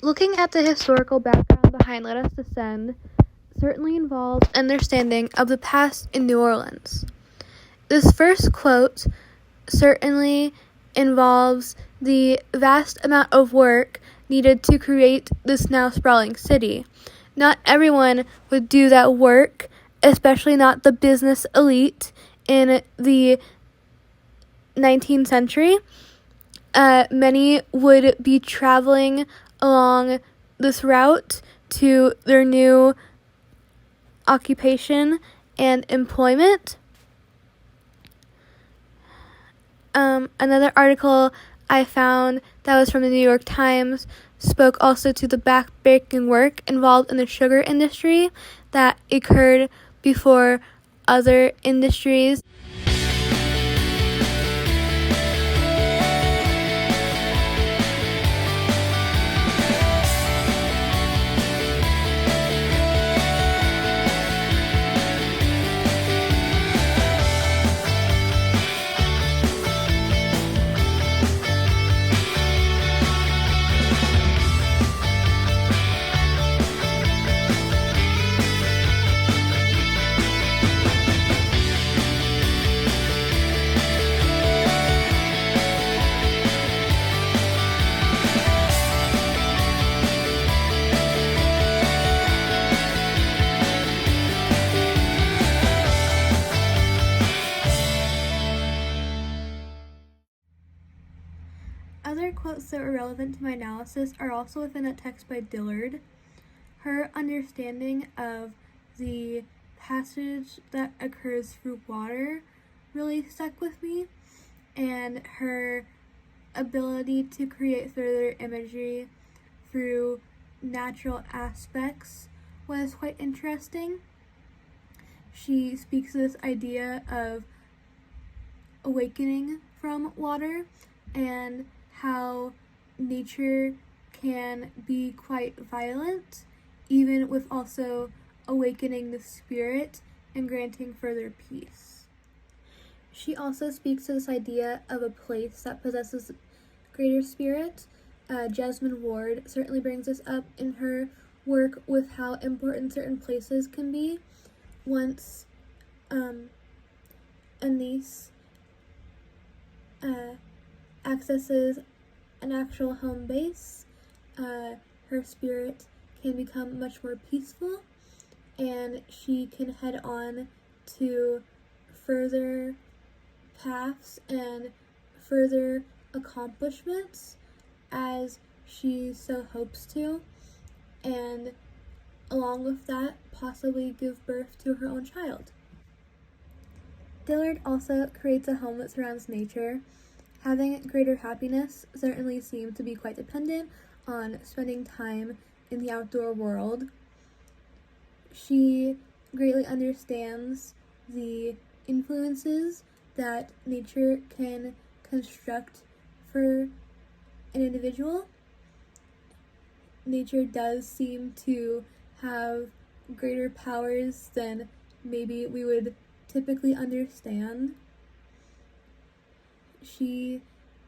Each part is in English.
Looking at the historical background behind Let Us Descend certainly involves understanding of the past in New Orleans. This first quote certainly involves the vast amount of work needed to create this now sprawling city. Not everyone would do that work, especially not the business elite in the 19th century. Many would be traveling along this route to their new occupation and employment. Another article I found that was from the New York Times spoke also to the backbreaking work involved in the sugar industry that occurred before other industries. Other quotes that were relevant to my analysis are also within a text by Dillard. Her understanding of the passage that occurs through water really stuck with me, and her ability to create further imagery through natural aspects was quite interesting. She speaks of this idea of awakening from water and how nature can be quite violent, even with also awakening the spirit and granting further peace. She also speaks to this idea of a place that possesses greater spirit. Jasmine Ward certainly brings this up in her work with how important certain places can be. Once Anise accesses an actual home base, her spirit can become much more peaceful, and she can head on to further paths and further accomplishments as she so hopes to, and along with that, possibly give birth to her own child. Dillard also creates a home that surrounds nature. Having greater happiness certainly seems to be quite dependent on spending time in the outdoor world. She greatly understands the influences that nature can construct for an individual. Nature does seem to have greater powers than maybe we would typically understand. She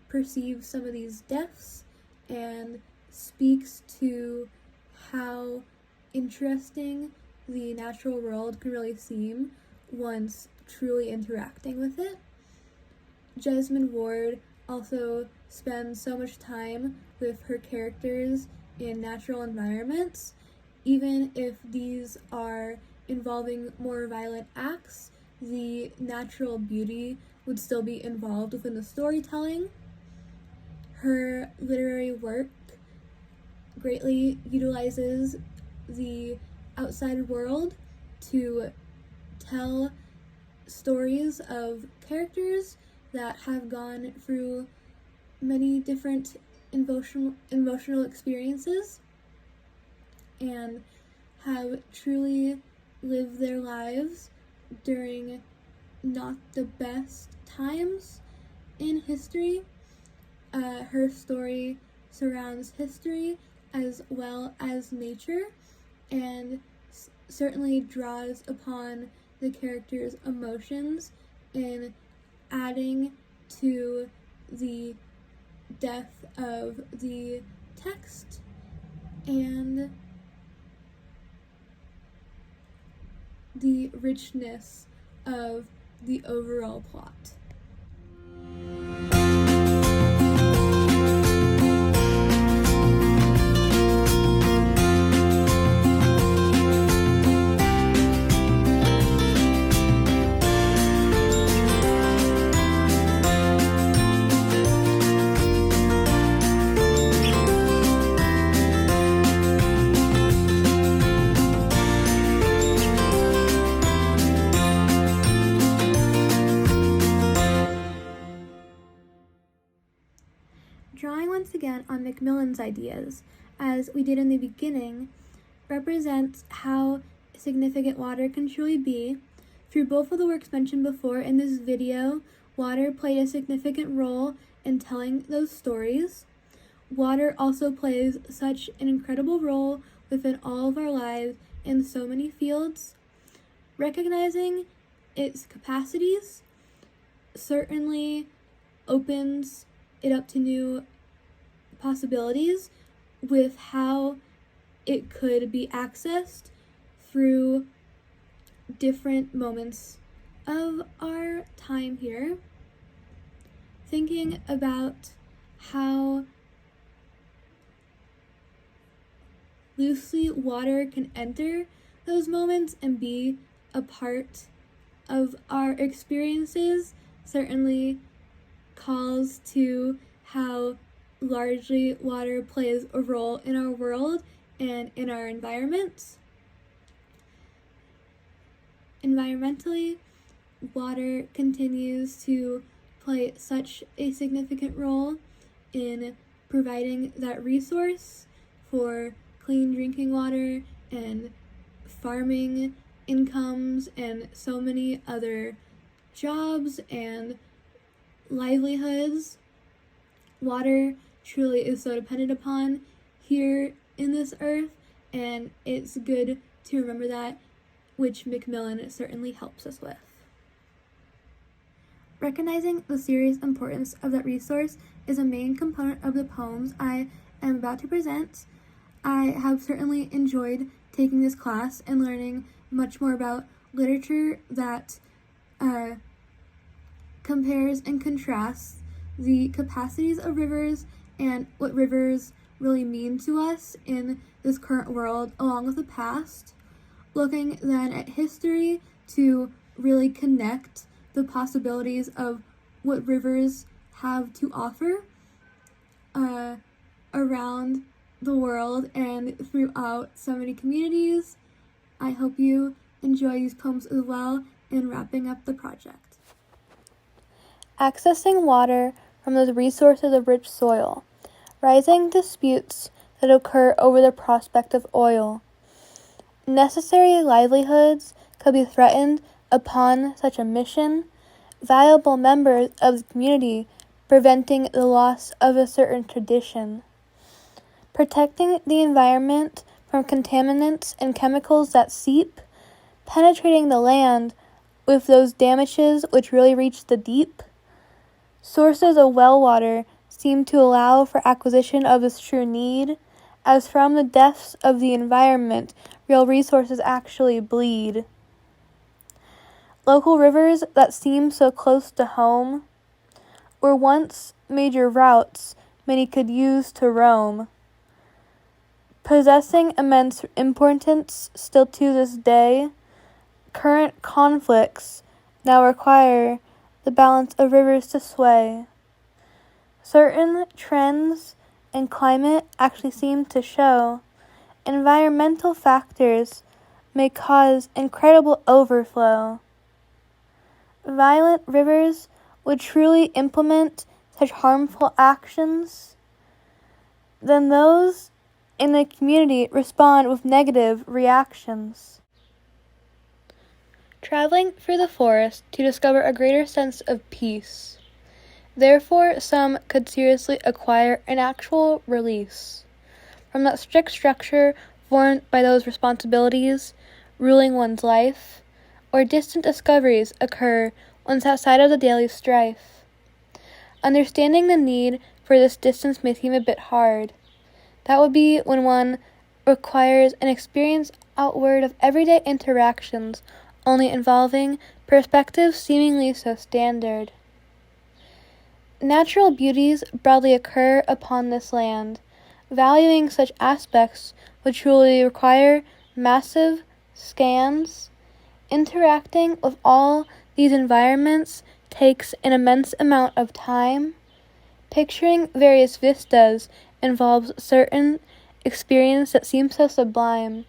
perceives some of these depths and speaks to how interesting the natural world can really seem once truly interacting with it. Jasmine Ward also spends so much time with her characters in natural environments, even if these are involving more violent acts, the natural beauty would still be involved within the storytelling. Her literary work greatly utilizes the outside world to tell stories of characters that have gone through many different emotional experiences and have truly lived their lives during not the best times in history. Her story surrounds history as well as nature, and certainly draws upon the character's emotions in adding to the depth of the text and the richness of the overall plot. Drawing once again on Macmillan's ideas, as we did in the beginning, represents how significant water can truly be. Through both of the works mentioned before in this video, water played a significant role in telling those stories. Water also plays such an incredible role within all of our lives in so many fields. Recognizing its capacities certainly opens it up to new possibilities with how it could be accessed through different moments of our time here. Thinking about how loosely water can enter those moments and be a part of our experiences certainly calls to how largely water plays a role in our world and in our environments. Environmentally, water continues to play such a significant role in providing that resource for clean drinking water and farming incomes and so many other jobs and livelihoods. Water truly is so dependent upon here in this earth, and it's good to remember that, which Macmillan certainly helps us with. Recognizing the serious importance of that resource is a main component of the poems I am about to present. I have certainly enjoyed taking this class and learning much more about literature that compares and contrasts the capacities of rivers and what rivers really mean to us in this current world, along with the past. Looking then at history to really connect the possibilities of what rivers have to offer around the world and throughout so many communities. I hope you enjoy these poems as well in wrapping up the project. Accessing water from those resources of rich soil. Rising disputes that occur over the prospect of oil. Necessary livelihoods could be threatened upon such a mission. Valuable members of the community preventing the loss of a certain tradition. Protecting the environment from contaminants and chemicals that seep. Penetrating the land with those damages which really reach the deep. Sources of well water seem to allow for acquisition of this true need, as from the depths of the environment real resources actually bleed. Local rivers that seem so close to home were once major routes many could use to roam. Possessing immense importance still to this day, current conflicts now require the balance of rivers to sway. Certain trends in climate actually seem to show environmental factors may cause incredible overflow. Violent rivers would truly implement such harmful actions, then those in the community respond with negative reactions. Traveling through the forest to discover a greater sense of peace. Therefore, some could seriously acquire an actual release from that strict structure formed by those responsibilities ruling one's life, or distant discoveries occur once outside of the daily strife. Understanding the need for this distance may seem a bit hard. That would be when one requires an experience outward of everyday interactions, only involving perspectives seemingly so standard. Natural beauties broadly occur upon this land. Valuing such aspects would truly require massive scans. Interacting with all these environments takes an immense amount of time. Picturing various vistas involves certain experience that seems so sublime,